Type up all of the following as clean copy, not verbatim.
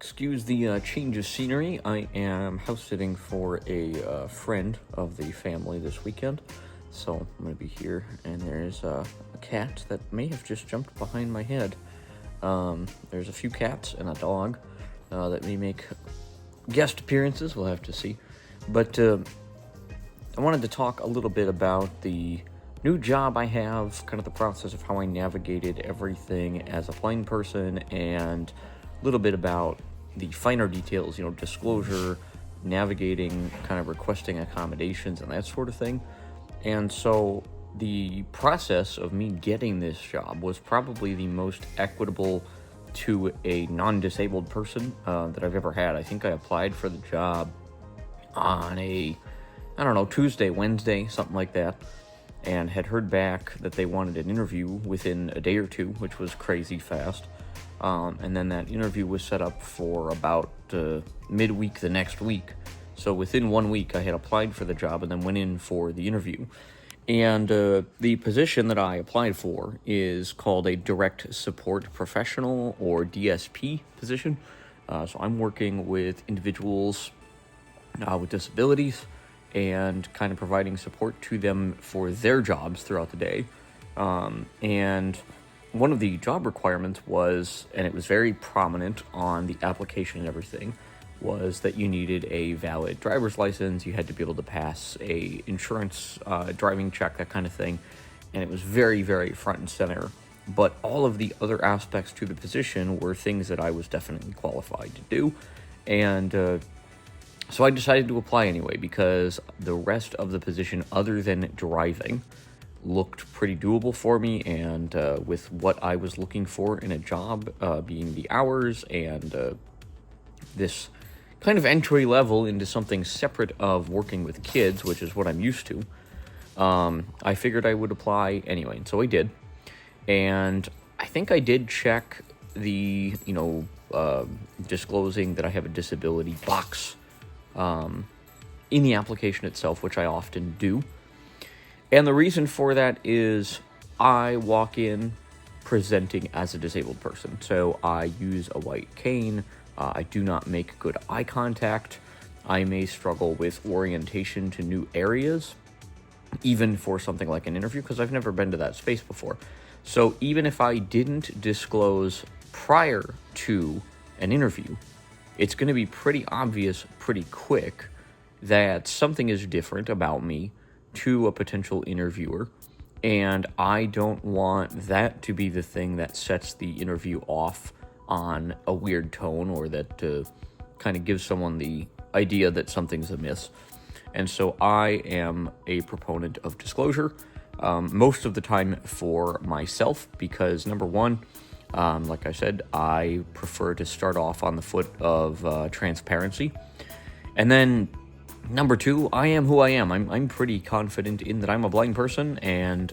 Excuse the change of scenery. I am house sitting for a friend of the family this weekend, so I'm going to be here, and there's a cat that may have just jumped behind my head. There's a few cats and a dog that may make guest appearances. We'll have to see. But I wanted to talk a little bit about the new job I have, kind of the process of how I navigated everything as a blind person, and a little bit about the finer details, disclosure, navigating, kind of requesting accommodations and that sort of thing. And so the process of me getting this job was probably the most equitable to a non-disabled person that I've ever had. I think I applied for the job on Tuesday, Wednesday, something like that, and had heard back that they wanted an interview within a day or two, which was crazy fast. And then that interview was set up for about midweek the next week. So within 1 week, I had applied for the job and then went in for the interview. And the position that I applied for is called a Direct Support Professional, or DSP position. So I'm working with individuals with disabilities and kind of providing support to them for their jobs throughout the day. And one of the job requirements was, and it was very prominent on the application and everything, was that you needed a valid driver's license. You had to be able to pass a insurance driving check, that kind of thing. And it was very, very front and center. But all of the other aspects to the position were things that I was definitely qualified to do. And so I decided to apply anyway, because the rest of the position, other than driving, looked pretty doable for me, and with what I was looking for in a job, being the hours and this kind of entry level into something separate of working with kids, which is what I'm used to, I figured I would apply anyway, and so I did. And I think I did check the, disclosing that I have a disability box in the application itself, which I often do. And the reason for that is I walk in presenting as a disabled person. So I use a white cane. I do not make good eye contact. I may struggle with orientation to new areas, even for something like an interview, because I've never been to that space before. So even if I didn't disclose prior to an interview, it's going to be pretty obvious pretty quick that something is different about me to a potential interviewer, and I don't want that to be the thing that sets the interview off on a weird tone, or that kind of gives someone the idea that something's amiss. And so I am a proponent of disclosure, most of the time for myself, because number one, like I said, I prefer to start off on the foot of transparency. And then number two, I am who I am. I'm pretty confident in that I'm a blind person, and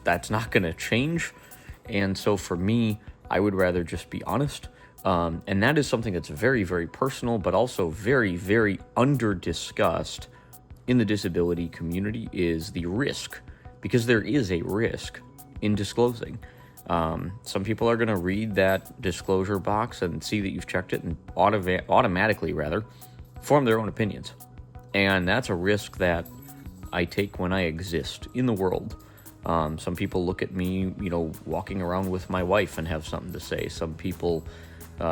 that's not going to change. And so for me, I would rather just be honest. And that is something that's very, very personal, but also very, very under-discussed in the disability community, is the risk. Because there is a risk in disclosing. Some people are going to read that disclosure box and see that you've checked it, and automatically form their own opinions. And that's a risk that I take when I exist in the world. Some people look at me, walking around with my wife and have something to say. Some people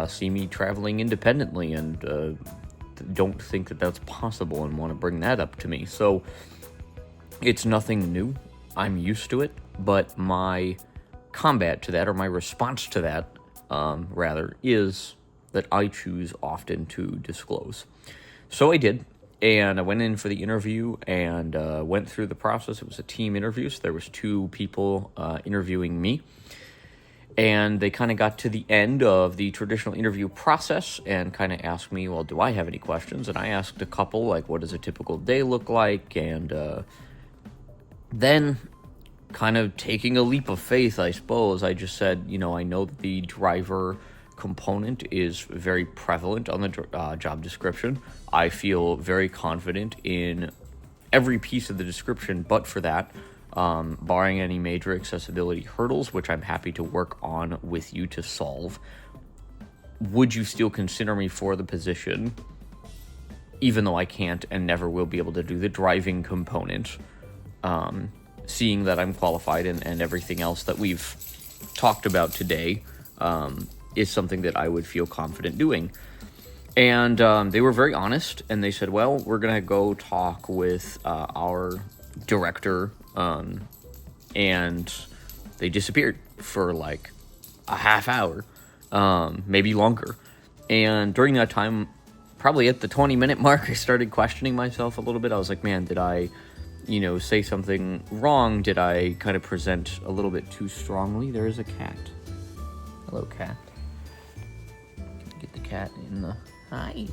see me traveling independently and don't think that that's possible and want to bring that up to me. So it's nothing new. I'm used to it. But my combat to that, or my response to that, is that I choose often to disclose. So I did. And I went in for the interview and went through the process. It was a team interview, so there was two people interviewing me. And they kind of got to the end of the traditional interview process and kind of asked me, well, do I have any questions? And I asked a couple, like, what does a typical day look like? And then, kind of taking a leap of faith, I suppose, I just said, I know that the driver component is very prevalent on the job description. I feel very confident in every piece of the description, but for that, barring any major accessibility hurdles, which I'm happy to work on with you to solve. would you still consider me for the position, even though I can't and never will be able to do the driving component, seeing that I'm qualified and everything else that we've talked about today is something that I would feel confident doing. And they were very honest, and they said, well, we're going to go talk with our director, and they disappeared for like a half hour, maybe longer. And during that time, probably at the 20-minute mark, I started questioning myself a little bit. I was like, man, did I, say something wrong? Did I kind of present a little bit too strongly? There is a cat. Hello, cat. Get the cat in the... Hi. You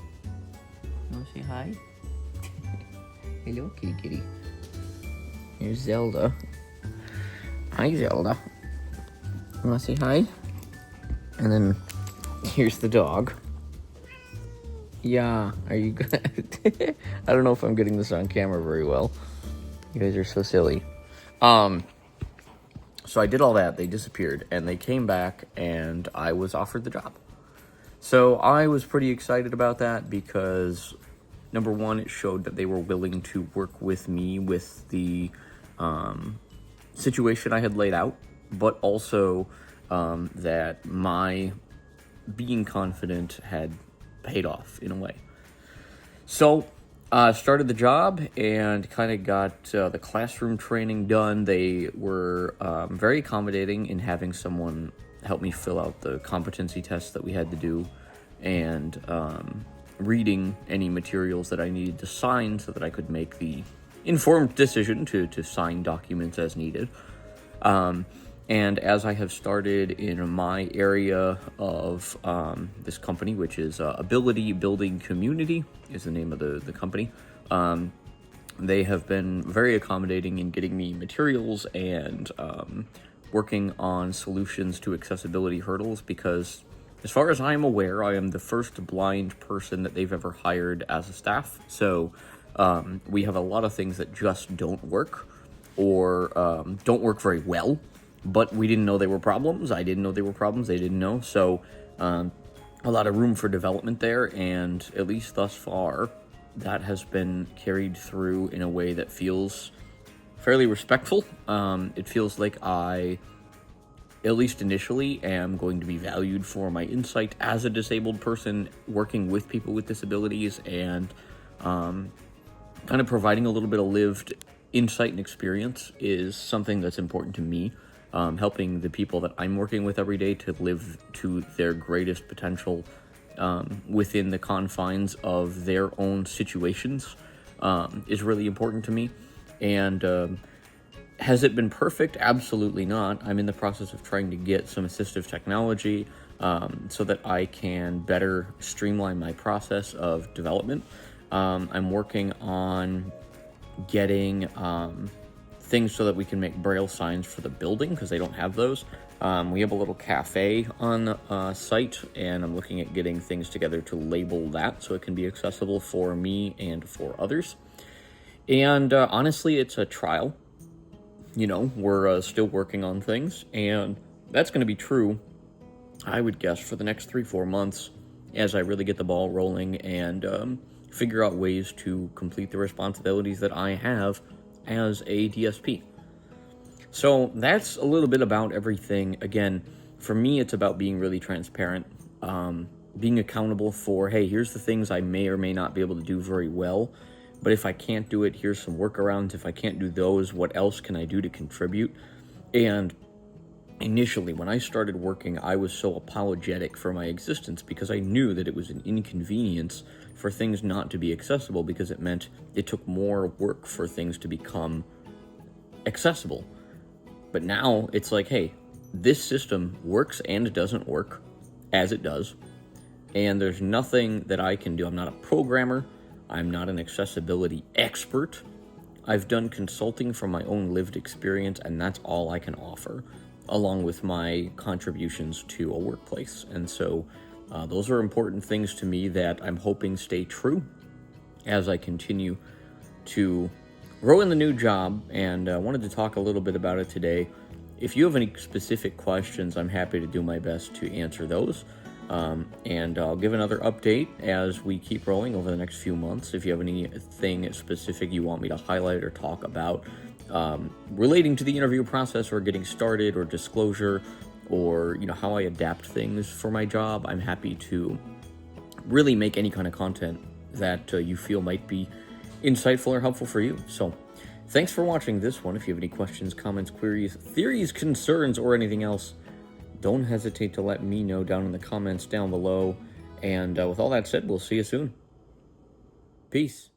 want to say hi? Hello, kitty kitty. Here's Zelda. Hi, Zelda. You want to say hi? And then here's the dog. Yeah, are you good? I don't know if I'm getting this on camera very well. You guys are so silly. So I did all that. They disappeared, and they came back, and I was offered the job. So I was pretty excited about that because, number one, it showed that they were willing to work with me with the situation I had laid out, but also that my being confident had paid off in a way. So started the job and kind of got the classroom training done. They were very accommodating in having someone help me fill out the competency tests that we had to do, and reading any materials that I needed to sign so that I could make the informed decision to sign documents as needed. And as I have started in my area of this company, which is Ability Building Community is the name of the company, they have been very accommodating in getting me materials and working on solutions to accessibility hurdles, because as far as I'm aware, I am the first blind person that they've ever hired as a staff. So we have a lot of things that just don't work, or don't work very well, but we didn't know they were problems. I didn't know they were problems. They didn't know. So a lot of room for development there, and at least thus far, that has been carried through in a way that feels fairly respectful. It feels like I, at least initially, am going to be valued for my insight as a disabled person working with people with disabilities, and kind of providing a little bit of lived insight and experience is something that's important to me. Helping the people that I'm working with every day to live to their greatest potential within the confines of their own situations is really important to me. And has it been perfect? Absolutely not. I'm in the process of trying to get some assistive technology so that I can better streamline my process of development. I'm working on getting things so that we can make braille signs for the building, because they don't have those. We have a little cafe on the site, and I'm looking at getting things together to label that so it can be accessible for me and for others. And honestly, it's a trial. We're still working on things, and that's going to be true, I would guess, for the next 3-4 months as I really get the ball rolling and figure out ways to complete the responsibilities that I have as a DSP. So that's a little bit about everything. Again, for me, it's about being really transparent, being accountable for, hey, here's the things I may or may not be able to do very well, but if I can't do it, here's some workarounds. If I can't do those, what else can I do to contribute? And initially, when I started working, I was so apologetic for my existence because I knew that it was an inconvenience for things not to be accessible, because it meant it took more work for things to become accessible. But now it's like, hey, this system works and doesn't work as it does, and there's nothing that I can do. I'm not a programmer. I'm not an accessibility expert. I've done consulting from my own lived experience, and that's all I can offer, along with my contributions to a workplace. And so those are important things to me that I'm hoping stay true as I continue to grow in the new job, and I wanted to talk a little bit about it today. If you have any specific questions, I'm happy to do my best to answer those. And I'll give another update as we keep rolling over the next few months. If you have anything specific you want me to highlight or talk about relating to the interview process or getting started or disclosure or, how I adapt things for my job, I'm happy to really make any kind of content that you feel might be insightful or helpful for you. So thanks for watching this one. If you have any questions, comments, queries, theories, concerns, or anything else, don't hesitate to let me know down in the comments down below. And with all that said, we'll see you soon. Peace.